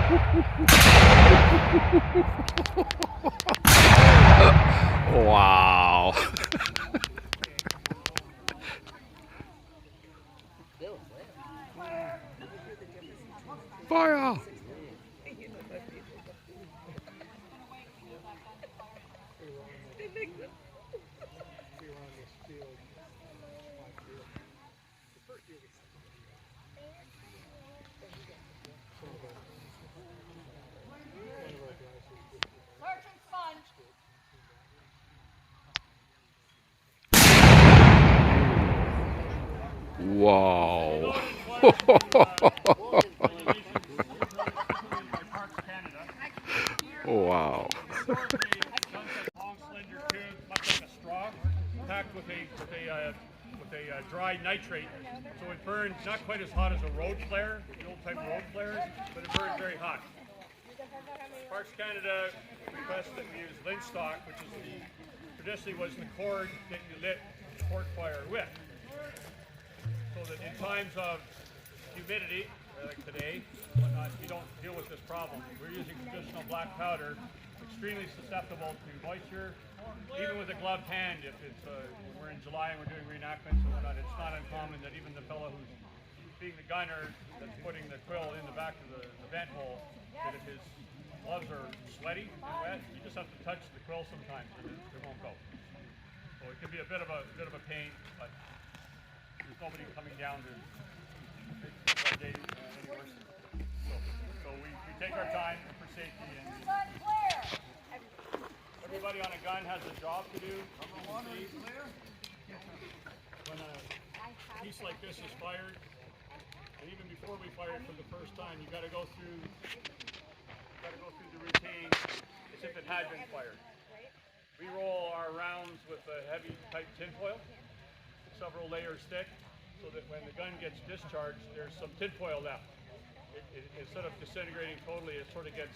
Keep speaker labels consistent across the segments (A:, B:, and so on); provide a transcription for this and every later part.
A: Wow. Fire. Wow. Wow.
B: Long, slender tube, much like a straw, packed with a dry nitrate, so it burns not quite as hot as a road flare, the old type road flares, but it burns very hot. Parks Canada requests that we use lynch stock, which is traditionally was the cord that you lit the port fire with, so that in times of humidity, like today, whatnot, we don't deal with this problem. We're using traditional black powder, extremely susceptible to moisture, even with a gloved hand. If it's we're in July and we're doing reenactments and whatnot, it's not uncommon that even the fellow who's being the gunner that's putting the quill in the back of the vent hole, that if his gloves are sweaty and wet, you just have to touch the quill sometimes and it won't go. So it can be a bit of a pain, but there's nobody coming down to make our day any worse. So we take our time for safety. And everybody on a gun has a job to do. When a piece like this is fired, and even before we fire it for the first time, you got to go through the routine as if it had been fired. We roll our rounds with a heavy type tinfoil, several layers thick, so that when the gun gets discharged, there's some tinfoil left. Instead of disintegrating totally, it sort of gets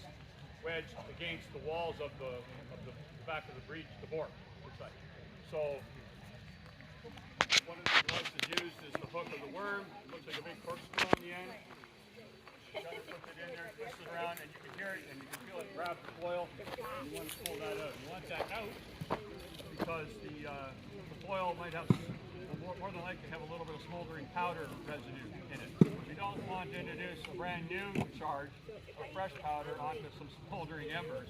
B: wedged against the walls of the back of the breech, the bore. So one of the devices used is the hook of the worm. It looks like a big corkscrew on the end. Gunner puts it in there, twists it around, and you can hear it, and you can feel it grab the foil. And you want to pull that out. You want that out because the foil might have, more than likely, have a little bit of smoldering powder residue in it. We don't want to introduce a brand new charge of fresh powder onto some smoldering embers.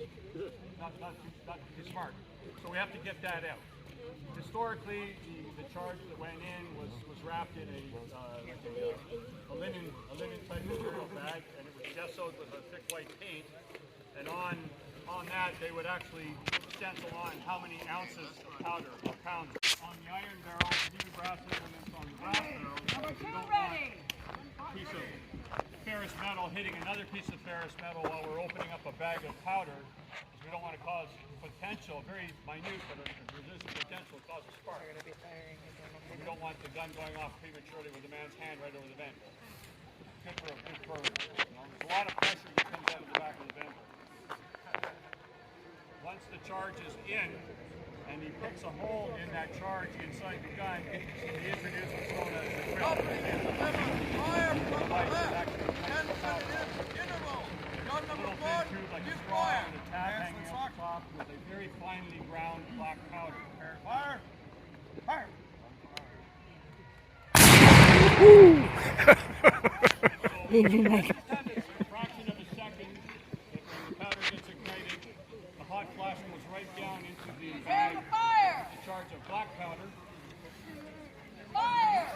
B: Not too smart. So we have to get that out. Historically, the charge that went in was wrapped in a linen type material bag, and it was gessoed with a thick white paint. And on that, they would actually stencil on how many ounces of powder or pounds. On the iron barrel, even brass implements on the brass barrel, you don't want a piece of ferrous metal hitting another piece of ferrous metal while we're opening up a bag of powder, because we don't want to cause potential, very minute, but a resistant potential to cause a spark. We don't want the gun going off prematurely with a man's hand right over the vent. Good for there's a lot of pressure that comes out of the back of the vent. Once the charge is in, and he picks a hole in that charge inside the gun, he introduces what's known as the quill.
C: Fire from the left, 10 minutes interval. Gun number 1, give fire.
B: With a tab hanging off the top with a very finely ground black powder.
C: Fire! Fire!
B: So, a fraction of a second, when the powder gets ignited, the hot flash goes right down into the bag, the charge of black powder.
D: Fire!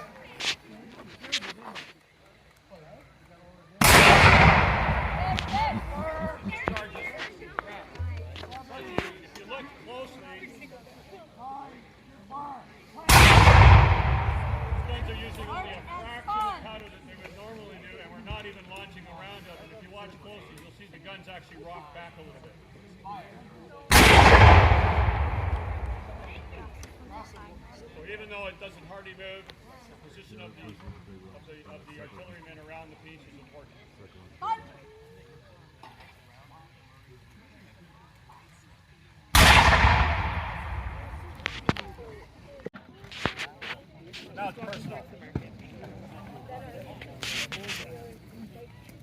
B: If you look closely, these guns are using only a fraction of powder that they would normally do, and we're not even launching a round of it. If you watch closely, you'll see the guns actually rock back a little bit. So even though it doesn't hardly move, the position of the artillerymen around the piece is important. Now it's personal.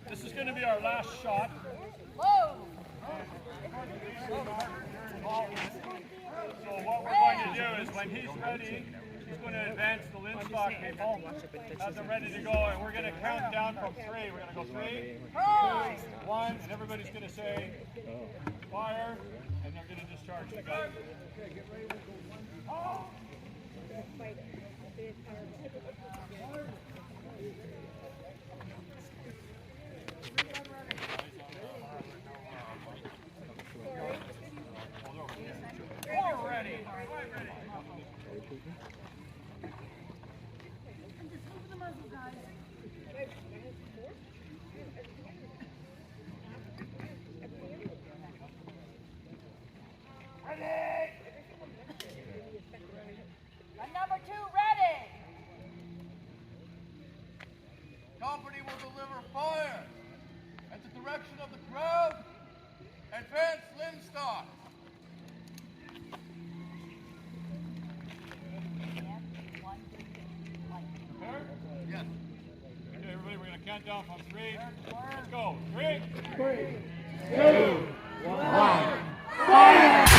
B: This is going going to be our last shot.
A: Whoa!
B: So what we're going to do is when he's ready, he's going to advance the linstock people, have them ready to go, and we're going to count down from 3. We're going to go 3, 2, 1, and everybody's going to say fire, and they're going to discharge the gun.
A: Number 2 ready.
C: Company will deliver fire at the direction of the crowd. Advance linstock.
B: Prepared?
C: Yes.
B: Okay, everybody, we're going to count down from 3. Let's go. 3,
D: 2, 1, fire!